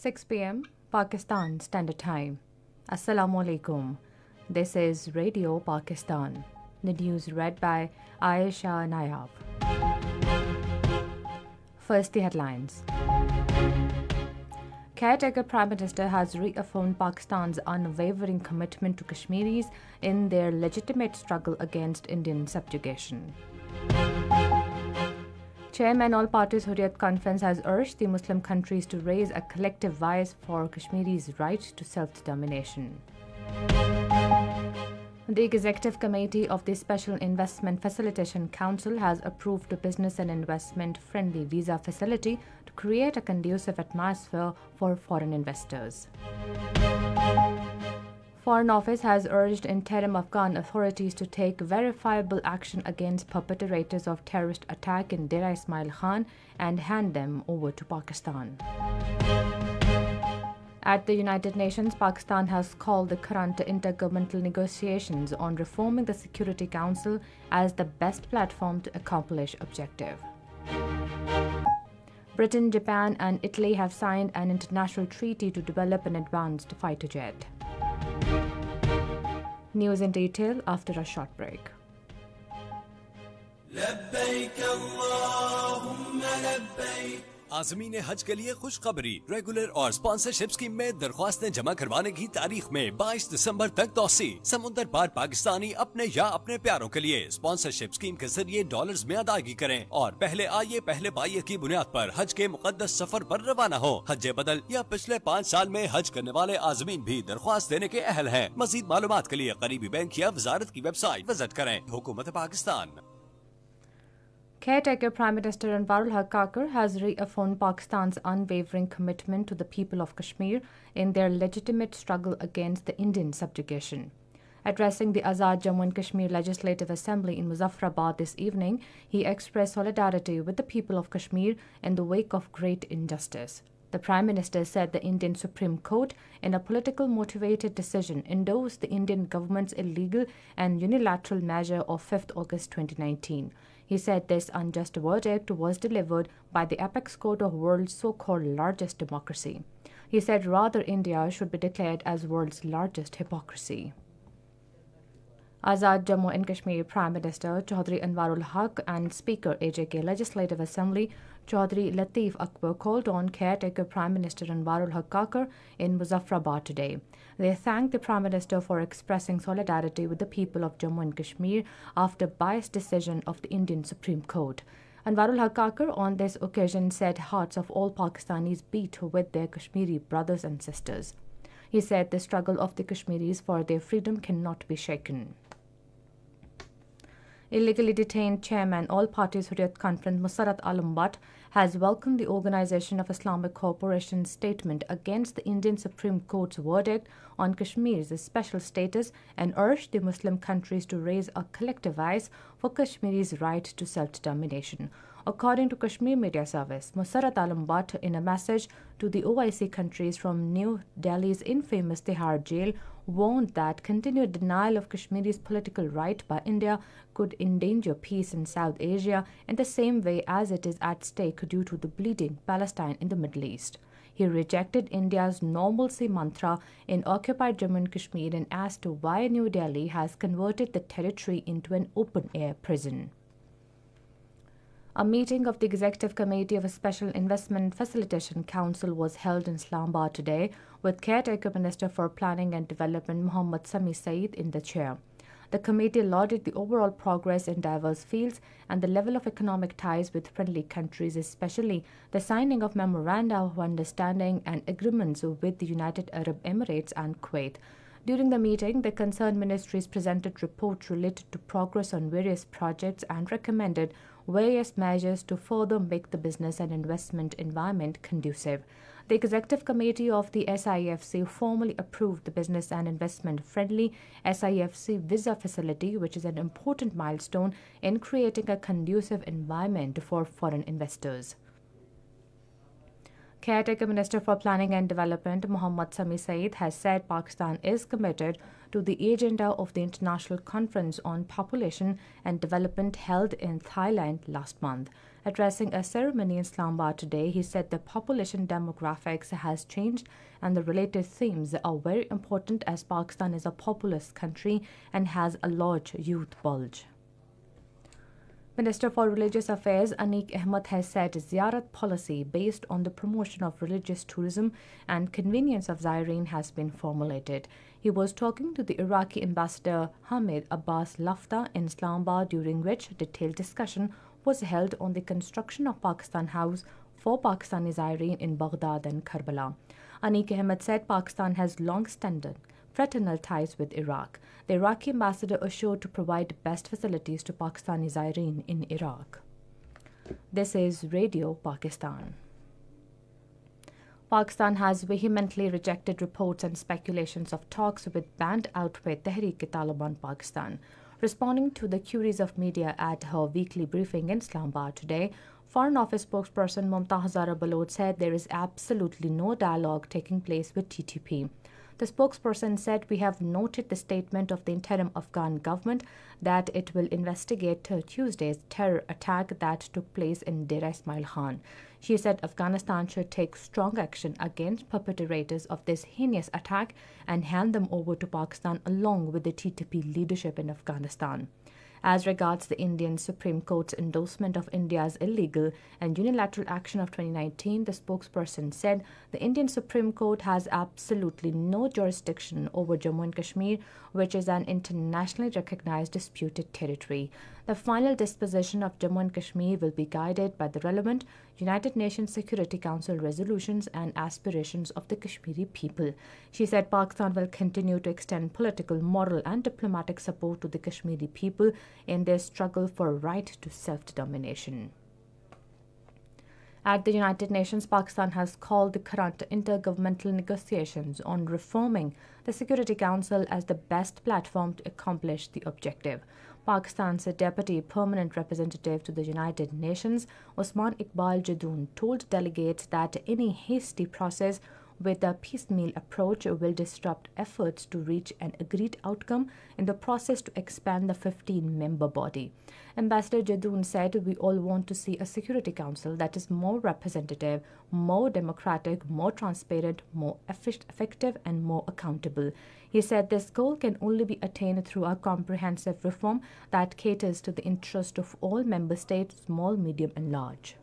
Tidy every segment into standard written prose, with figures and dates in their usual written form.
6 p.m. Pakistan Standard Time. Assalamu alaikum. This is Radio Pakistan. The news read by Aisha Nayab. First, the headlines. Caretaker Prime Minister has reaffirmed Pakistan's unwavering commitment to Kashmiris in their legitimate struggle against Indian subjugation. Chairman All Parties Hurriyat Conference has urged the Muslim countries to raise a collective voice for Kashmiris' right to self-determination. The Executive Committee of the Special Investment Facilitation Council has approved a business and investment-friendly visa facility to create a conducive atmosphere for foreign investors. Foreign Office has urged interim Afghan authorities to take verifiable action against perpetrators of terrorist attack in Dera Ismail Khan and hand them over to Pakistan. At the United Nations, Pakistan has called the current intergovernmental negotiations on reforming the Security Council as the best platform to accomplish objective. Britain, Japan and Italy have signed an international treaty to develop an advanced fighter jet. News in detail after a short break. आज़मीन हज के लिए खुशखबरी। Regular और sponsorship scheme में दरख्वास्तें जमा करवाने की तारीख में 22 दिसंबर तक तौसी। समुद्र पार पाकिस्तानी अपने या अपने प्यारों के लिए स्पॉन्सरशिप स्कीम के जरिए डॉलर्स में अदायगी करें और पहले आइए पहले पाइए की बुनियाद पर हज के मुकद्दस सफर पर रवाना हो। हज बदल या पिछले 5 साल में हज करने वाले आज़मीन भी दरख्वास्त देने के अहल हैं। मजीद मालूमात के लिए करीबी बैंक या वजारत की वेबसाइट विजिट करें। हुकूमत Pakistan. Caretaker Prime Minister Anwarul Haque Kakar has reaffirmed Pakistan's unwavering commitment to the people of Kashmir in their legitimate struggle against the Indian subjugation. Addressing the Azad Jammu and Kashmir Legislative Assembly in Muzaffarabad this evening, he expressed solidarity with the people of Kashmir in the wake of great injustice. The Prime Minister said the Indian Supreme Court, in a political motivated decision, endorsed the Indian government's illegal and unilateral measure of 5th August 2019. He said this unjust verdict was delivered by the apex court of world's so-called largest democracy. He said rather India should be declared as world's largest hypocrisy. Azad Jammu and Kashmir Prime Minister Chaudhry Anwarul Haque and Speaker AJK Legislative Assembly Chaudhry Lateef Akbar called on Caretaker Prime Minister Anwarul Haque Kakar in Muzaffarabad today. They thanked the Prime Minister for expressing solidarity with the people of Jammu and Kashmir after biased decision of the Indian Supreme Court. Anwarul Haque Kakar on this occasion said hearts of all Pakistanis beat with their Kashmiri brothers and sisters. He said the struggle of the Kashmiris for their freedom cannot be shaken. Illegally detained Chairman All Parties Hurriyat Conference Musarrat Alam Butt has welcomed the Organization of Islamic Cooperation's statement against the Indian Supreme Court's verdict on Kashmir's special status and urged the Muslim countries to raise a collective voice for Kashmiri's right to self-determination. According to Kashmir Media Service, Musarrat Alam Butt, in a message to the OIC countries from New Delhi's infamous Tihar jail, warned that continued denial of Kashmiri's political right by India could endanger peace in South Asia in the same way as it is at stake due to the bleeding Palestine in the Middle East. He rejected India's normalcy mantra in occupied Jammu and Kashmir and asked why New Delhi has converted the territory into an open-air prison. A meeting of the Executive Committee of a Special Investment Facilitation Council was held in Islamabad today, with Caretaker Minister for Planning and Development Mohammad Sami Saeed in the chair. The committee lauded the overall progress in diverse fields and the level of economic ties with friendly countries, especially the signing of memoranda of understanding and agreements with the United Arab Emirates and Kuwait. During the meeting, the concerned ministries presented reports related to progress on various projects and recommended various measures to further make the business and investment environment conducive. The Executive Committee of the SIFC formally approved the business and investment-friendly SIFC visa facility, which is an important milestone in creating a conducive environment for foreign investors. Caretaker Minister for Planning and Development Mohammad Sami Saeed has said Pakistan is committed to the agenda of the International Conference on Population and Development held in Thailand last month. Addressing a ceremony in Islamabad today, he said the population demographics has changed and the related themes are very important as Pakistan is a populous country and has a large youth bulge. Minister for Religious Affairs Anik Ahmed has said Ziyarat policy based on the promotion of religious tourism and convenience of Zaireen has been formulated. He was talking to the Iraqi ambassador Hamid Abbas Lafta in Islamabad, during which detailed discussion was held on the construction of Pakistan House for Pakistani Zaireen in Baghdad and Karbala. Anik Ahmed said Pakistan has long-standing fraternal ties with Iraq. The Iraqi ambassador assured to provide best facilities to Pakistani Zaireen in Iraq. This is Radio Pakistan. Pakistan has vehemently rejected reports and speculations of talks with banned outfit Tehreek-e-Taliban Pakistan. Responding to the queries of media at her weekly briefing in Islamabad today, Foreign Office spokesperson Mumtaz Zahra Balod said there is absolutely no dialogue taking place with TTP. The spokesperson said, "We have noted the statement of the interim Afghan government that it will investigate Tuesday's terror attack that took place in Deir Ismail Khan." She said Afghanistan should take strong action against perpetrators of this heinous attack and hand them over to Pakistan along with the TTP leadership in Afghanistan. As regards the Indian Supreme Court's endorsement of India's illegal and unilateral action of 2019, the spokesperson said the Indian Supreme Court has absolutely no jurisdiction over Jammu and Kashmir, which is an internationally recognized disputed territory. The final disposition of Jammu and Kashmir will be guided by the relevant United Nations Security Council resolutions and aspirations of the Kashmiri people. She said Pakistan will continue to extend political, moral and diplomatic support to the Kashmiri people in their struggle for right to self-determination. At the United Nations, Pakistan has called the current intergovernmental negotiations on reforming the Security Council as the best platform to accomplish the objective. Pakistan's Deputy Permanent Representative to the United Nations, Osman Iqbal Jadoon, told delegates that any hasty process with a piecemeal approach will disrupt efforts to reach an agreed outcome in the process to expand the 15-member body. Ambassador Jadoon said, "We all want to see a Security Council that is more representative, more democratic, more transparent, more effective and more accountable." He said this goal can only be attained through a comprehensive reform that caters to the interest of all member states, small, medium and large.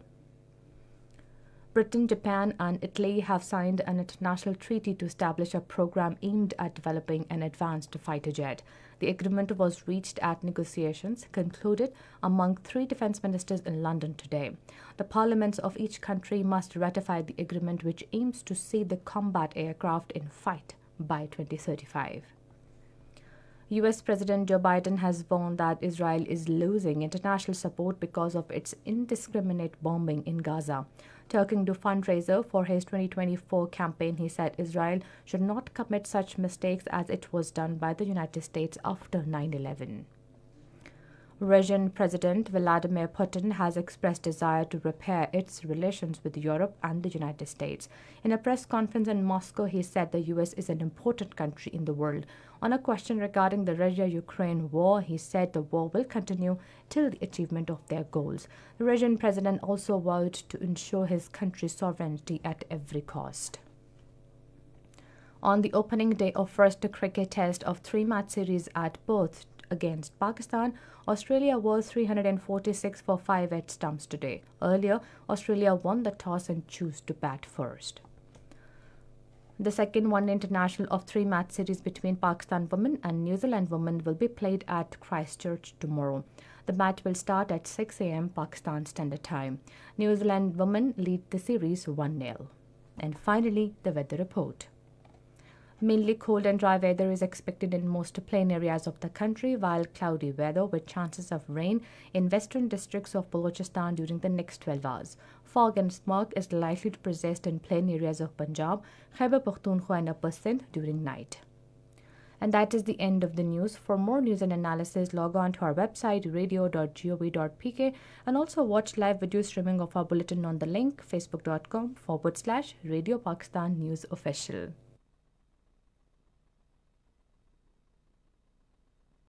Britain, Japan and Italy have signed an international treaty to establish a program aimed at developing an advanced fighter jet. The agreement was reached at negotiations concluded among 3 defence ministers in London today. The parliaments of each country must ratify the agreement, which aims to see the combat aircraft in fight by 2035. U.S. President Joe Biden has warned that Israel is losing international support because of its indiscriminate bombing in Gaza. Talking to fundraiser for his 2024 campaign, he said Israel should not commit such mistakes as it was done by the United States after 9/11. Russian President Vladimir Putin has expressed desire to repair its relations with Europe and the United States. In a press conference in Moscow, he said the U.S. is an important country in the world. On a question regarding the Russia-Ukraine war, he said the war will continue till the achievement of their goals. The Russian president also vowed to ensure his country's sovereignty at every cost. On the opening day of first cricket test of 3-match series at Perth against Pakistan, Australia was 346 for 5 at stumps today. Earlier, Australia won the toss and chose to bat first. The second one international of 3-match series between Pakistan women and New Zealand women will be played at Christchurch tomorrow. The match will start at 6 a.m. Pakistan Standard Time. New Zealand women lead the series 1-0. And finally, the weather report. Mainly cold and dry weather is expected in most plain areas of the country, while cloudy weather with chances of rain in western districts of Balochistan during the next 12 hours. Fog and smoke is likely to persist in plain areas of Punjab, Khyber Pakhtunkhwa and Upper Sindh during night. And that is the end of the news. For more news and analysis, log on to our website radio.gov.pk and also watch live video streaming of our bulletin on the link facebook.com/Radio Pakistan News Official.